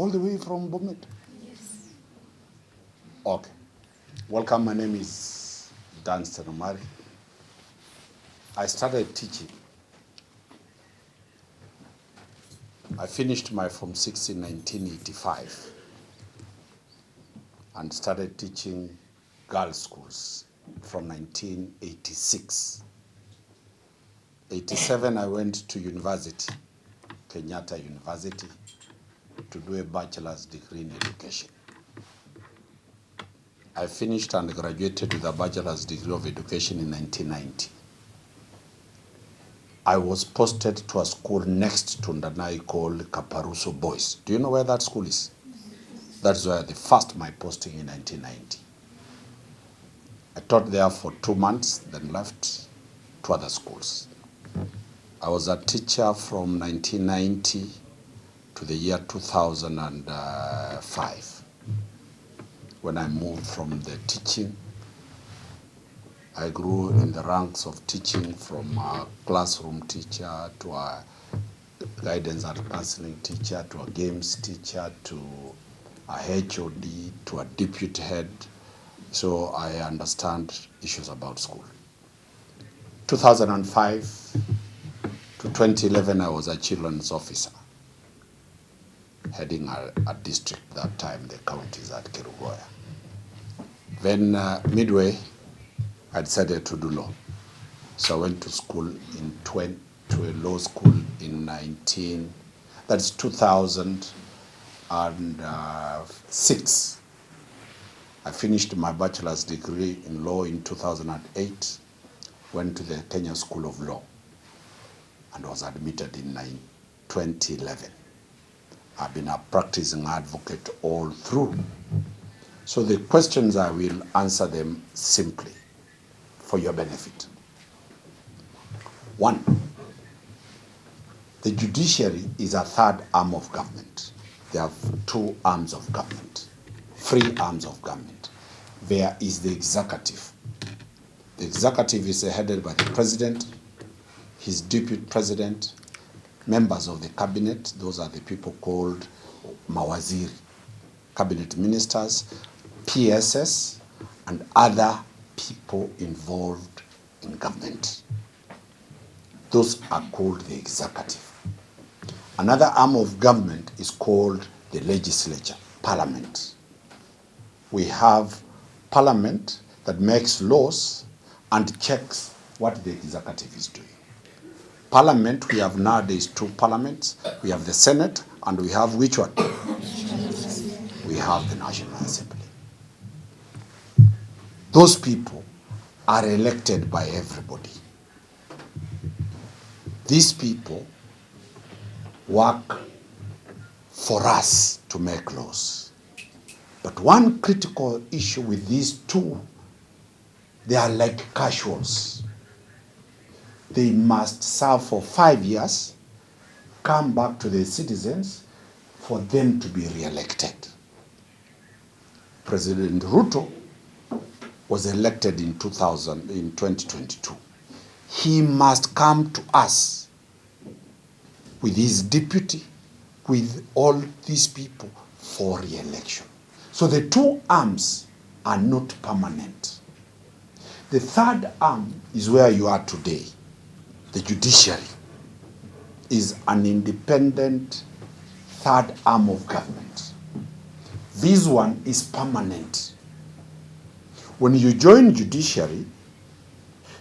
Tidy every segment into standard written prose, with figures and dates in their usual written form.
All the way from Bomet? Yes. Okay. Welcome, my name is Danstan Omari. I started teaching. I finished my Form 6 in 1985 and started teaching girls' schools from 1986. 87, I went to university, Kenyatta University, to do a bachelor's degree in education. I finished and graduated with a bachelor's degree of education in 1990. I was posted to a school next to Ndanai called Kaparuso Boys. Do you know where that school is? That's where my posting in 1990. I taught there for 2 months, then left to other schools. I was a teacher from 1990 to the year 2005. When I moved from the teaching, I grew in the ranks of teaching from a classroom teacher to a guidance and counseling teacher to a games teacher to a HOD to a deputy head. So I understand issues about school. 2005 to 2011, I was a children's officer, heading a district that time, the county is at Kerugoya. Then midway, I decided to do law. So I went to school to a law school in 2006. I finished my bachelor's degree in law in 2008, went to the Kenya School of Law, and was admitted in 2011. I've been a practicing advocate all through. So the questions, I will answer them simply for your benefit. 1, the judiciary is a third arm of government. There are 2 arms of government, 3 arms of government. There is the executive. The executive is headed by the president, his deputy president, members of the cabinet. Those are the people called mawaziri, cabinet ministers, PSS, and other people involved in government. Those are called the executive. Another arm of government is called the legislature, parliament. We have parliament that makes laws and checks what the executive is doing. Parliament, we have nowadays 2 parliaments. We have the Senate and we have which one? We have the National Assembly. Those people are elected by everybody. These people work for us to make laws. But one critical issue with these 2, they are like casuals. They must serve for 5 years, come back to the citizens for them to be re-elected. President Ruto was elected in 2022. He must come to us with his deputy, with all these people for re-election. So the 2 arms are not permanent. The third arm is where you are today. The judiciary is an independent third arm of government. This one is permanent. When you join judiciary,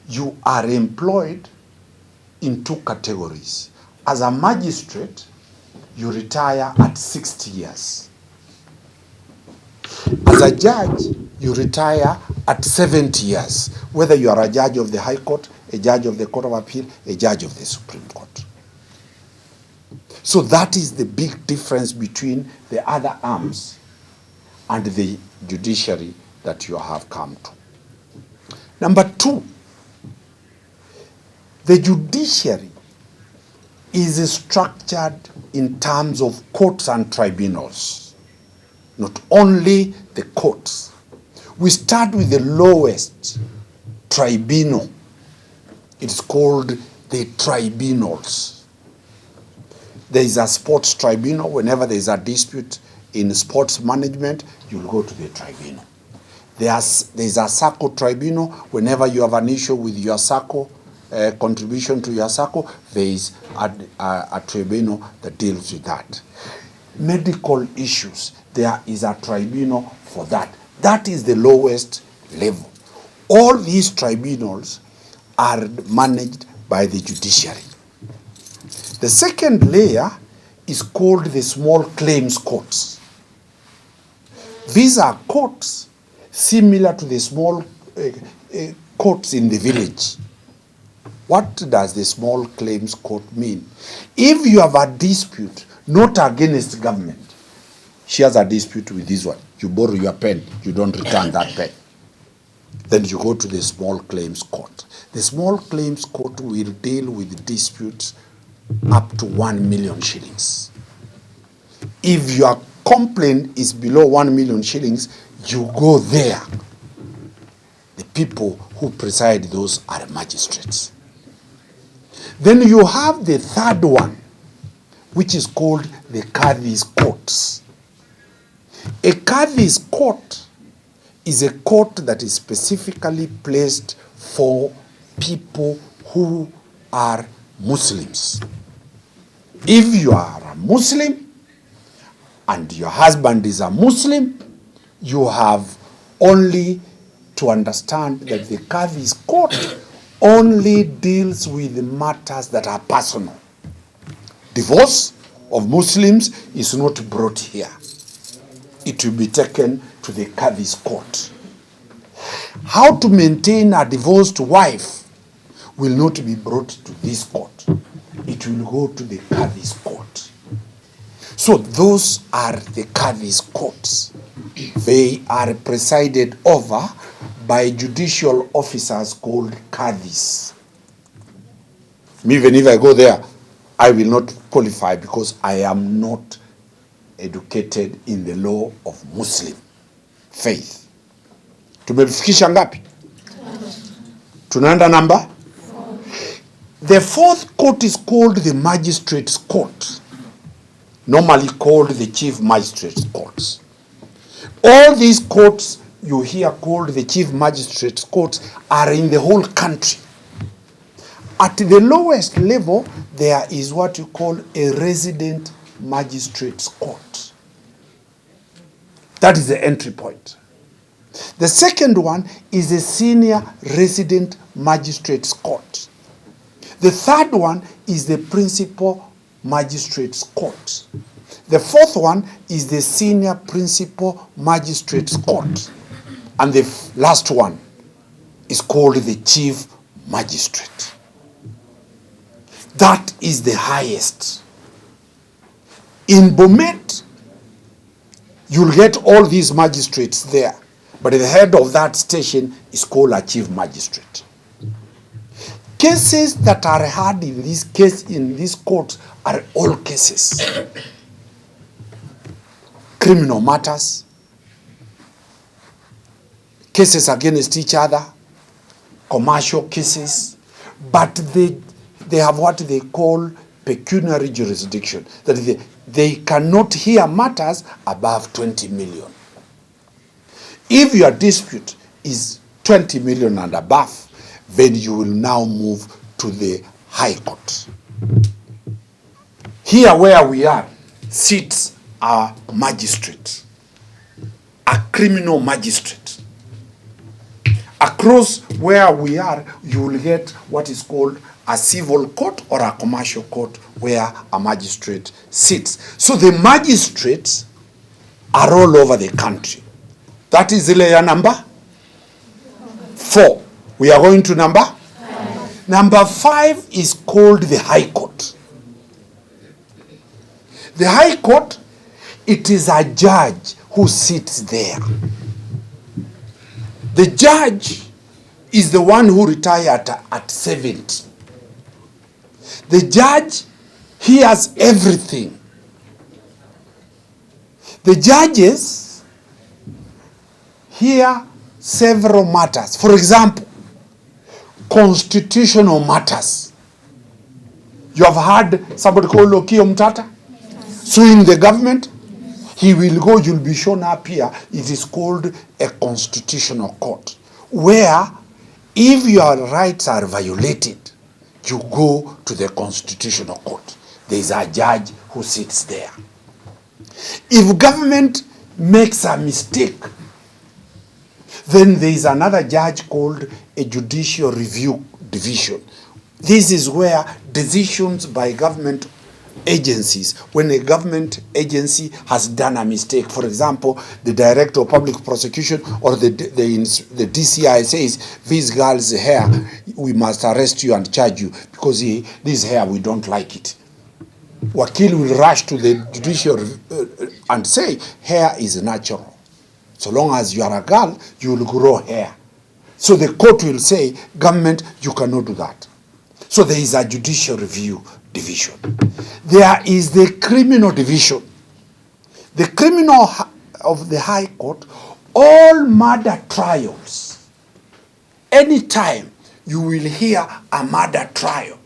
you are employed in 2 categories. As a magistrate, you retire at 60 years. As a judge, you retire at 70 years, whether you are a judge of the High Court, a judge of the Court of Appeal, a judge of the Supreme Court. So that is the big difference between the other arms and the judiciary that you have come to. Number 2, the judiciary is structured in terms of courts and tribunals, not only the courts. We start with the lowest tribunal. It's called the tribunals. There is a sports tribunal. Whenever there is a dispute in sports management, you'll go to the tribunal. There's a SACCO tribunal. Whenever you have an issue with your SACCO, contribution to your SACCO, there is a tribunal that deals with that. Medical issues, there is a tribunal for that. That is the lowest level. All these tribunals are managed by the judiciary. The second layer is called the small claims courts. These are courts similar to the small courts in the village. What does the small claims court mean? If you have a dispute, not against government, she has a dispute with this one, you borrow your pen, you don't return that pen, then you go to the small claims court. The small claims court will deal with disputes up to 1 million shillings. If your complaint is below 1 million shillings, you go there. The people who preside those are magistrates. Then you have the third one, which is called the Kadhi's courts. A Kadhi's court is a court that is specifically placed for people who are Muslims. If you are a Muslim and your husband is a Muslim, you have only to understand that the Kadhi's court only deals with matters that are personal. Divorce of Muslims is not brought here. It will be taken to the Kadhi's court. How to maintain a divorced wife will not be brought to this court. It will go to the Kadhi's court. So those are the Kadhi's courts. They are presided over by judicial officers called Kadhis. Even if I go there, I will not qualify because I am not educated in the law of Muslim faith. Tumefikisha ngapi? Tunaenda number? The fourth court is called the magistrate's court, normally called the chief magistrate's courts. All these courts you hear called the chief magistrate's courts are in the whole country. At the lowest level, there is what you call a resident magistrate's court. That is the entry point. The second one is a senior resident magistrate's court. The third one is the principal magistrate's court. The fourth one is the senior principal magistrate's court. And the last one is called the chief magistrate. That is the highest. In Bomet, you'll get all these magistrates there, but the head of that station is called a chief magistrate. Cases that are heard in this court are all cases. Criminal matters, cases against each other, commercial cases, but they have what they call pecuniary jurisdiction. That is, they cannot hear matters above 20 million. If your dispute is 20 million and above, then you will now move to the High Court. Here where we are, sits a magistrate, a criminal magistrate. Across where we are, you will get what is called a civil court or a commercial court where a magistrate sits. So the magistrates are all over the country. That is layer number 4. We are going to number 5. Number 5 is called the High Court. The High Court, it is a judge who sits there. The judge is the one who retired at 70. The judge hears everything. The judges hear several matters. For example, constitutional matters. You have heard somebody called Lokio Mtata suing the government. He will go, you'll be shown up here, it is called a constitutional court, where if your rights are violated, you go to the constitutional court. There is a judge who sits there. If government makes a mistake, then there is another judge called a judicial review division. This is where decisions by government agencies, when a government agency has done a mistake, for example, the director of public prosecution or the DCI says, these girls here, we must arrest you and charge you because this hair, we don't like it. Wakil will rush to the judicial and say, hair is natural. So long as you are a girl, you will grow hair. So the court will say, government, you cannot do that. So there is a judicial review division. There is the criminal division. The criminal of the High Court, all murder trials. Anytime you will hear a murder trial,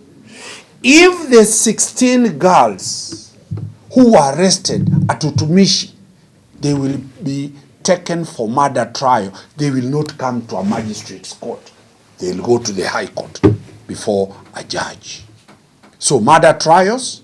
if the 16 girls who were arrested at Utumishi, they will be taken for murder trial. They will not come to a magistrate's court. They will go to the High Court before a judge. So murder trials,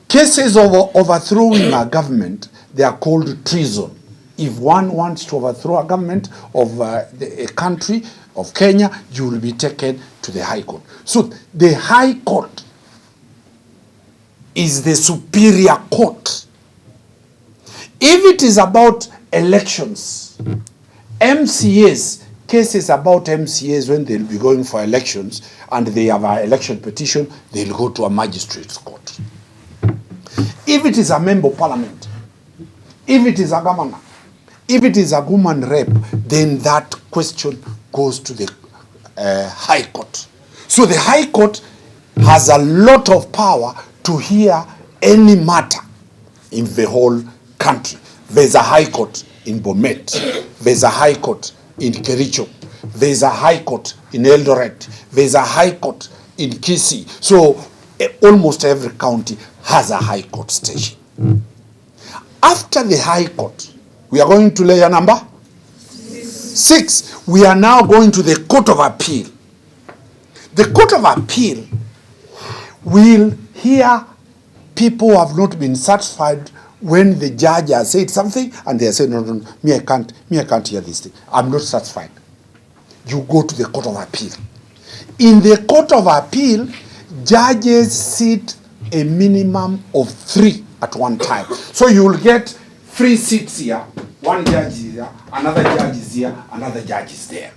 cases of overthrowing a government, they are called treason. If one wants to overthrow a government of a country, of Kenya, you will be taken to the High Court. So the High Court is the superior court. If it is about elections, MCAs, cases about MCAs when they'll be going for elections and they have an election petition, they'll go to a magistrate's court. If it is a member of parliament, if it is a governor, if it is a woman rep, then that question goes to the High Court. So the High Court has a lot of power to hear any matter in the whole country. There's a High Court in Bomet. There's a High Court in Kericho. There's a High Court in Eldoret. There's a High Court in Kisii. So almost every county has a High Court station. After the High Court, we are going to layer number 6. We are now going to the Court of Appeal. The Court of Appeal will hear people who have not been satisfied when the judge has said something and they say, no, me I can't hear this thing. I'm not satisfied. You go to the Court of Appeal. In the Court of Appeal, judges sit a minimum of 3 at one time. So you will get 3 seats here, one judge is here, another judge is here, another judge is there.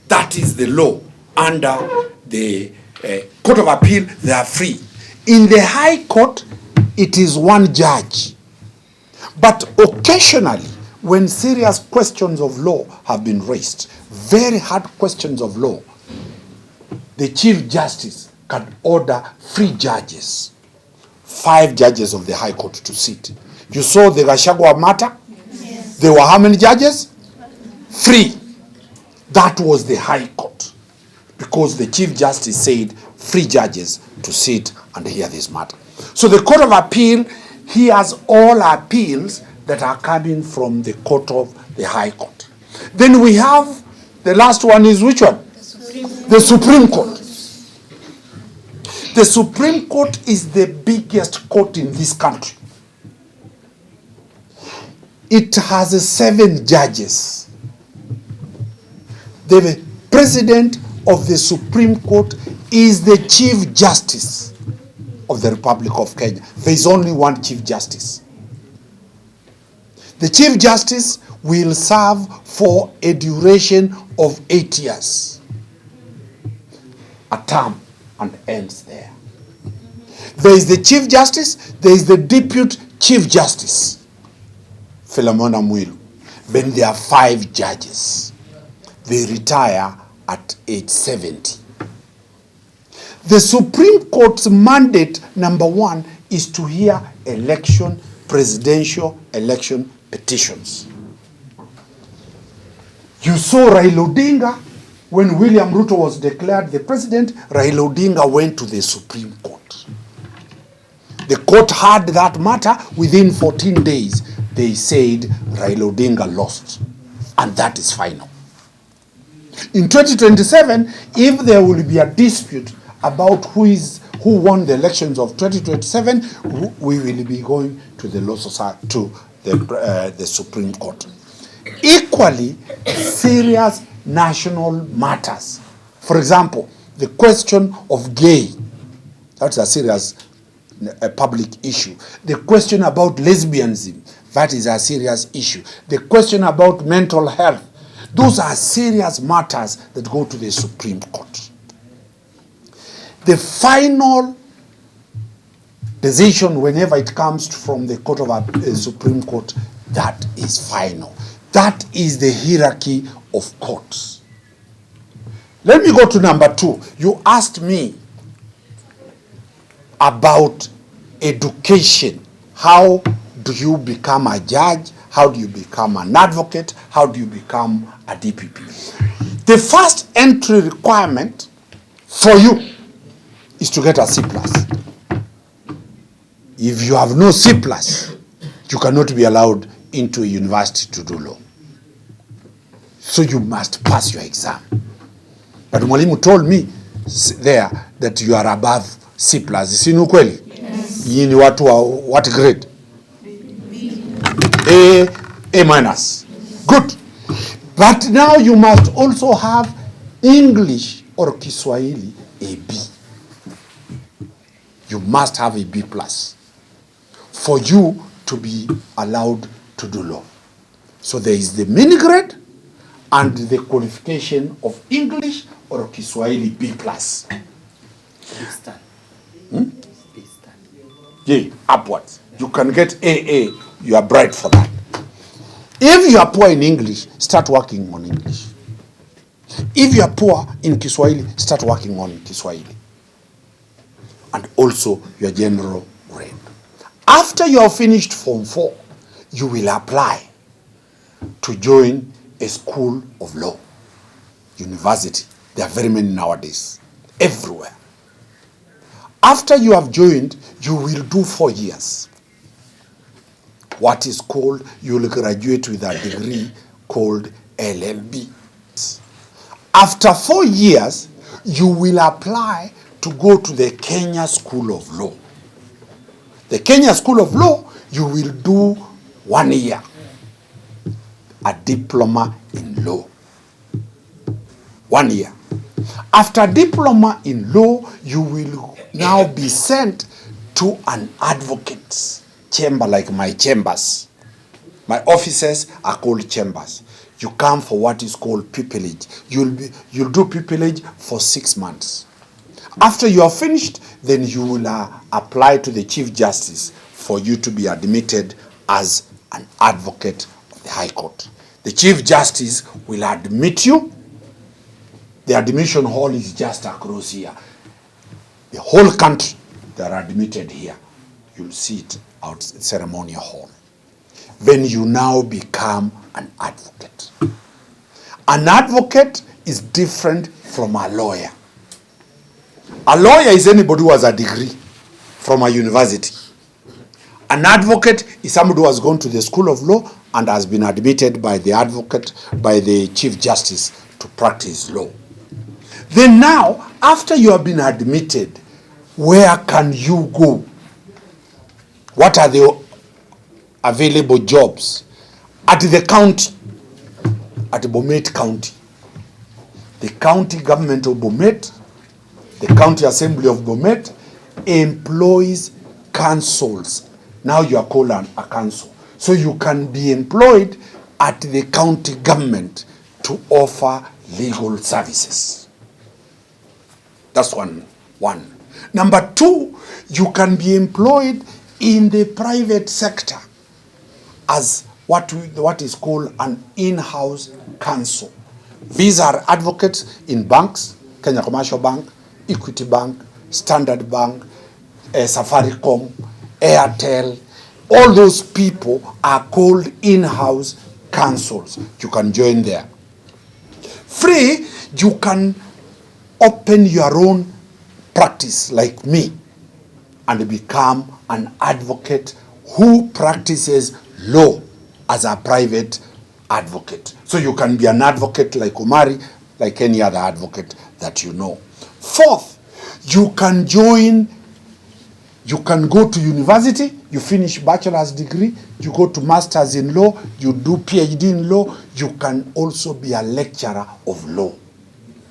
That is the law. Under the Court of Appeal, they are free. In the High Court, it is one judge. But occasionally, when serious questions of law have been raised, very hard questions of law, the Chief Justice can order 3 judges, 5 judges of the High Court to sit. You saw the Gachagua matter? Yes. There were how many judges? 3. That was the High Court. Because the Chief Justice said 3 judges to sit and hear this matter. So the Court of Appeal hears all appeals that are coming from the Court of the High Court. Then we have, the last one is which one? The Supreme Court. The Supreme Court is the biggest court in this country. It has 7 judges. The president of the Supreme Court is the Chief Justice of the Republic of Kenya. There is only one Chief Justice. The Chief Justice will serve for a duration of 8 years. A term, and ends there. There is the Chief Justice, there is the Deputy Chief Justice, Philemona Mwilu. Then there are 5 judges. They retire at age 70. The Supreme Court's mandate, number 1, is to hear presidential election petitions. You saw Raila Odinga, when William Ruto was declared the president, Raila Odinga went to the Supreme Court. The court heard that matter. Within 14 days, they said Raila Odinga lost. And that is final. In 2027, if there will be a dispute about who won the elections of 2027, we will be going to the law society, to the Supreme Court. Equally serious national matters. For example, the question of gay, that's a serious public issue. The question about lesbianism, that is a serious issue. The question about mental health, those are serious matters that go to the Supreme Court. The final decision, whenever it comes from the Court of Supreme Court, that is final. That is the hierarchy of courts. Let me go to number 2. You asked me about education. How do you become a judge? How do you become an advocate? How do you become a DPP? The first entry requirement for you is to get a C+. If you have no C+, you cannot be allowed into a university to do law. So you must pass your exam. But Mwalimu told me there that you are above C+. Si ni ukweli? Yes. Yini ni watu wa what grade? A minus. Good. But now you must also have English or Kiswahili a B. You must have a B+ for you to be allowed to do law. So there is the mini grade and the qualification of English or Kiswahili B+. Yeah, upwards. You can get AA. You are bright for that. If you are poor in English, start working on English. If you are poor in Kiswahili, start working on Kiswahili. And also your general grade. After you have finished Form 4, you will apply to join a school of law, university. There are very many nowadays, everywhere. After you have joined, you will do 4 years. What is called, you will graduate with a degree called LLB. After 4 years, you will apply to go to the Kenya School of Law. The Kenya School of Law, you will do 1 year, a diploma in law. 1 year. After diploma in law, you will now be sent to an advocate's chamber, like my chambers. My offices are called chambers. You come for what is called pupillage. You'll do pupillage for 6 months. After you are finished, then you will apply to the Chief Justice for you to be admitted as an advocate of the High Court. The Chief Justice will admit you. The admission hall is just across here. The whole country, they are admitted here. You'll see it out ceremonial hall. Then you now become an advocate. An advocate is different from a lawyer. A lawyer is anybody who has a degree from a university. An advocate is somebody who has gone to the school of law and has been admitted by the advocate, by the Chief Justice, to practice law. Then now, after you have been admitted, where can you go? What are the available jobs? At the county, at Bomet County. The county government of Bomet, the county assembly of Bomet, employs councils. Now you are called a council. So you can be employed at the county government to offer legal services. That's one. Number 2, you can be employed in the private sector as what is called an in-house counsel. These are advocates in banks, Kenya Commercial Bank, Equity Bank, Standard Bank, Safaricom, Airtel. All those people are called in-house counsels. You can join there. Free, you can open your own practice like me. and become an advocate who practices law as a private advocate. So you can be an advocate like Omari, like any other advocate that you know. Fourth, you can go to university, you finish bachelor's degree, you go to master's in law, you do PhD in law, you can also be a lecturer of law.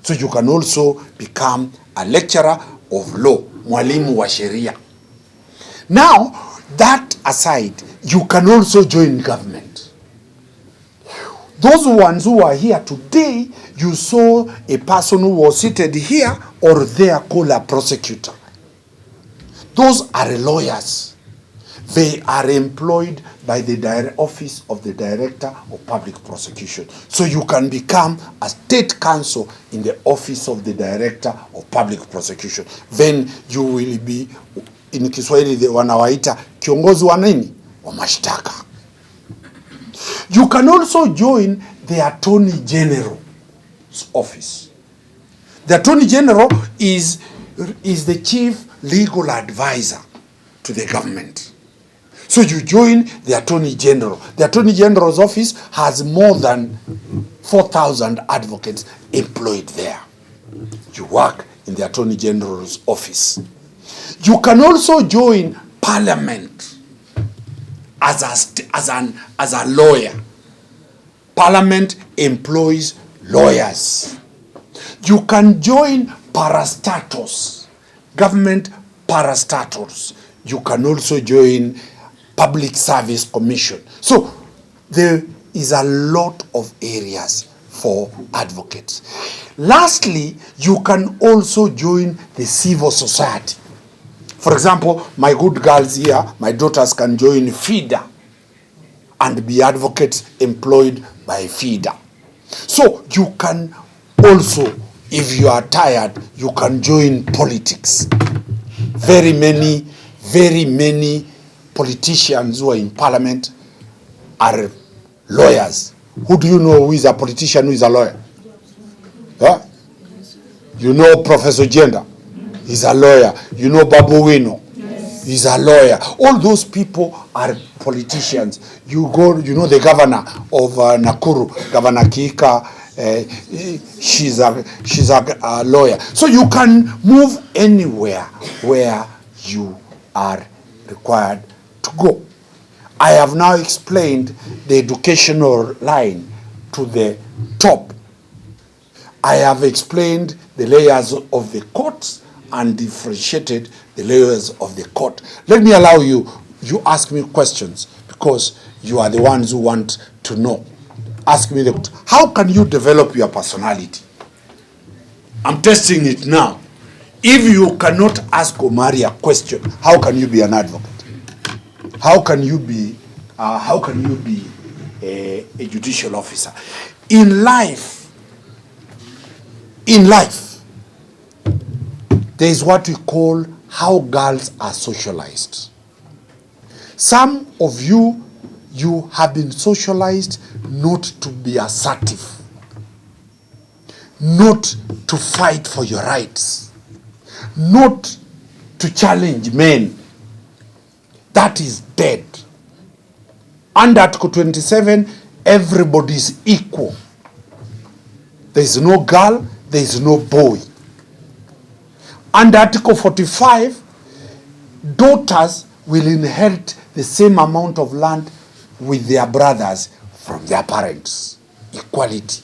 So you can also become a lecturer of law, mwalimu wa sheria. Now, that aside, you can also join government. Those ones who are here today, you saw a person who was seated here or there called a prosecutor. Those are lawyers. They are employed by the office of the Director of Public Prosecution. So you can become a state counsel in the office of the Director of Public Prosecution. Then you will be, in Kiswahili wanawaita kiongozi wa nini? Wa mashtaka. You can also join the Attorney General's office. The Attorney General is the chief legal advisor to the government. So you join the Attorney General. The Attorney General's office has more than 4,000 advocates employed there. You work in the Attorney General's office. You can also join Parliament as a lawyer. Parliament employs lawyers. You can join parastatals, government parastatals. You can also join Public Service Commission. So there is a lot of areas for advocates. Lastly, you can also join the civil society. For example, my good girls here, my daughters can join FIDA and be advocates employed by FIDA. So you can also, if you are tired, you can join politics. Very many politicians who are in parliament are lawyers. Who do you know who is a politician, who is a lawyer? Huh? You know Professor Jenda? He's a lawyer. You know Babu Wino? Yes. He's a lawyer. All those people are politicians. You know the governor of Nakuru, Governor Kika, she's a lawyer. So you can move anywhere where you are required to go. I have now explained the educational line to the top. I have explained the layers of the courts and differentiated the layers of the court. Let me allow you ask me questions because you are the ones who want to know. Ask me, how can you develop your personality? I'm testing it now. If you cannot ask Omari a question, how can you be an advocate? How can you be a judicial officer? In life, there is what we call how girls are socialized. Some of you have been socialized not to be assertive, not to fight for your rights, not to challenge men. That is dead. Under Article 27, everybody is equal. There is no girl, there is no boy. Under Article 45, daughters will inherit the same amount of land with their brothers from their parents. Equality.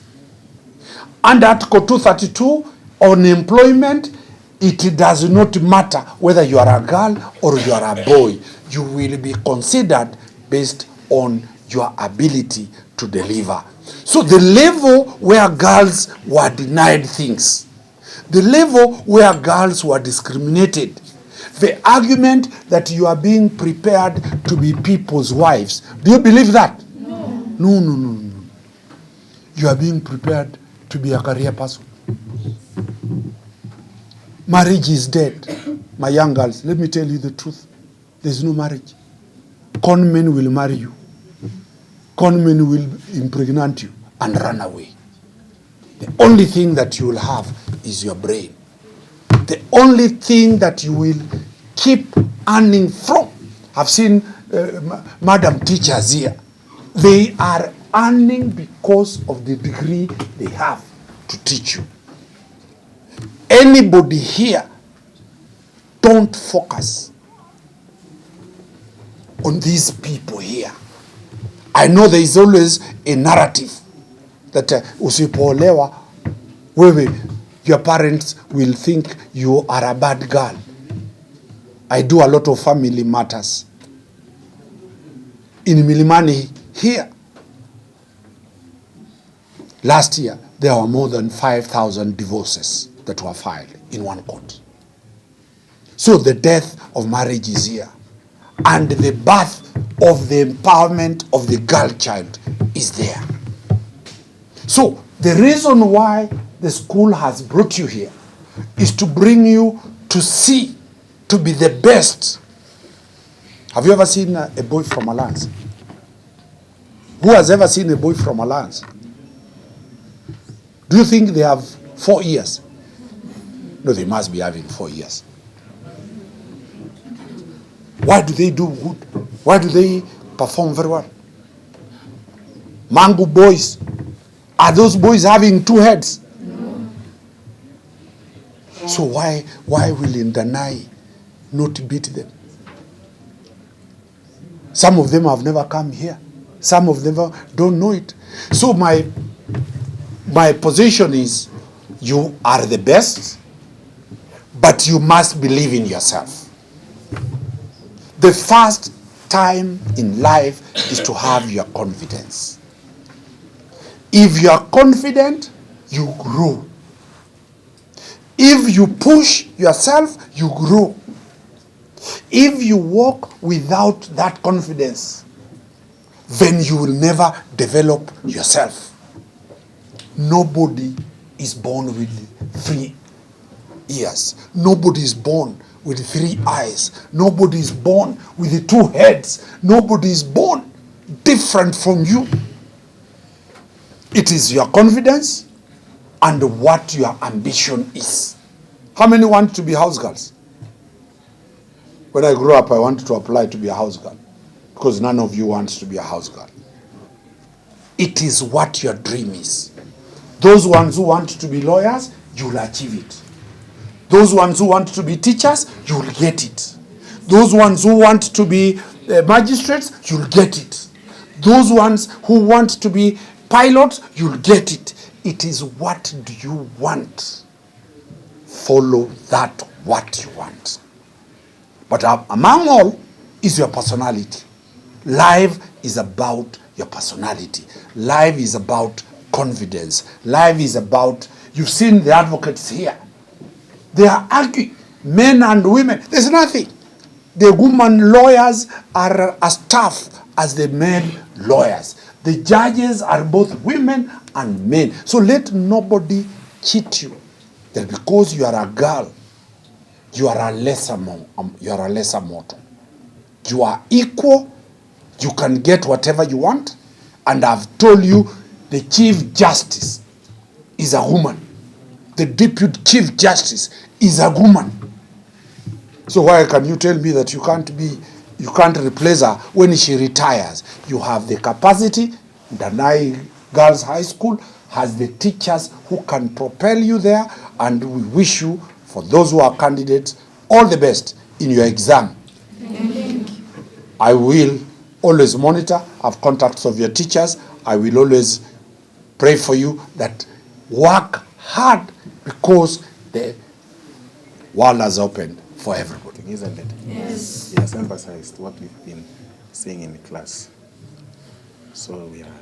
Under Article 232, on employment, it does not matter whether you are a girl or you are a boy. You will be considered based on your ability to deliver. So the level where girls were denied things, the level where girls were discriminated, the argument that you are being prepared to be people's wives. Do you believe that? No. You are being prepared to be a career person. Marriage is dead. My young girls, let me tell you the truth. There's no marriage. Con men will marry you. Con men will impregnate you and run away. The only thing that you will have is your brain. The only thing that you will keep earning from. I've seen madam teachers here. They are earning because of the degree they have to teach you. Anybody here, don't focus on these people here. I know there is always a narrative that usipoolewa wewe, your parents will think you are a bad girl. I do a lot of family matters. In Milimani here, last year, there were more than 5,000 divorces that were filed in one court. So the death of marriage is here. And the birth of the empowerment of the girl child is there. So the reason why the school has brought you here is to bring you to see, to be the best. Have you ever seen a boy from Alliance? Who has ever seen a boy from Alliance? Do you think they have 4 years? No, they must be having 4 years. Why do they do good? Why do they perform very well? Mango boys, are those boys having 2 heads? No. So why will Ndanai not beat them? Some of them have never come here. Some of them don't know it. So my position is, you are the best, but you must believe in yourself. The first time in life is to have your confidence. If you are confident, you grow. If you push yourself, you grow. If you walk without that confidence, then you will never develop yourself. Nobody is born with 3 ears. Nobody is born with 3 eyes. Nobody is born with 2 heads. Nobody is born different from you. It is your confidence and what your ambition is. How many want to be house girls? When I grew up, I wanted to apply to be a house girl, because none of you wants to be a house girl. It is what your dream is. Those ones who want to be lawyers, you'll achieve it. Those ones who want to be teachers, you'll get it. Those ones who want to be magistrates, you'll get it. Those ones who want to be pilots, you'll get it. It is what do you want? Follow that what you want. But among all is your personality. Life is about your personality. Life is about confidence. Life is about, you've seen the advocates here. They are arguing, men and women. There's nothing. The women lawyers are as tough as the men lawyers. The judges are both women and men. So let nobody cheat you that because you are a girl, you are a lesser mortal. You are equal. You can get whatever you want. And I've told you, the Chief Justice is a woman. The Deputy Chief Justice is a woman. So why can you tell me that you can't replace her when she retires? You have the capacity. Ndanai Girls High School has the teachers who can propel you there, and we wish you, for those who are candidates, all the best in your exam. Thank you. I will always monitor, have contacts of your teachers. I will always pray for you that work hard, because the world has opened for everybody. Isn't it? Yes. He has emphasized what we've been saying in the class. So we are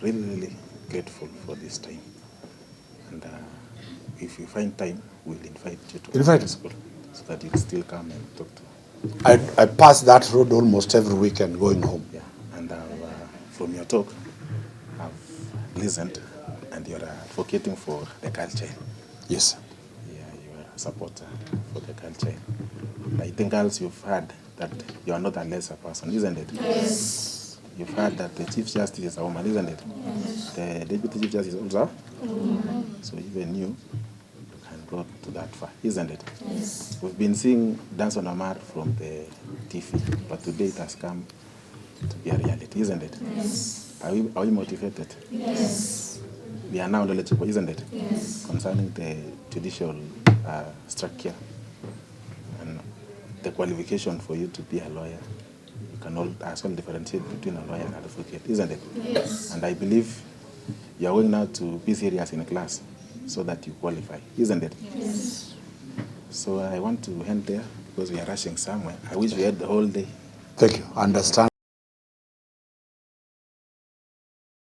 really, really grateful for this time. And if you find time, we'll invite you to the school so that you can still come and talk to. I pass that road almost every weekend going home. Yeah, and from your talk, I've listened, and you're advocating for the culture. Yes. Yeah, you are a supporter for the culture. I think else you've heard that you are not a lesser person, isn't it? Yes. You've heard that the Chief Justice is a woman, isn't it? Yes. The Deputy Chief Justice is also a woman. So even you can brought to that far, isn't it? Yes. We've been seeing Danstan Omari from the TV, but today it has come to be a reality, isn't it? Yes. Are we motivated? Yes. We are now knowledgeable, isn't it? Yes. Concerning the judicial structure and the qualification for you to be a lawyer. You can as well differentiate between a lawyer and an advocate, isn't it? Yes. And I believe you are going now to be serious in class so that you qualify, isn't it? Yes. So I want to end there because we are rushing somewhere. I wish we had the whole day. Thank you. Understand.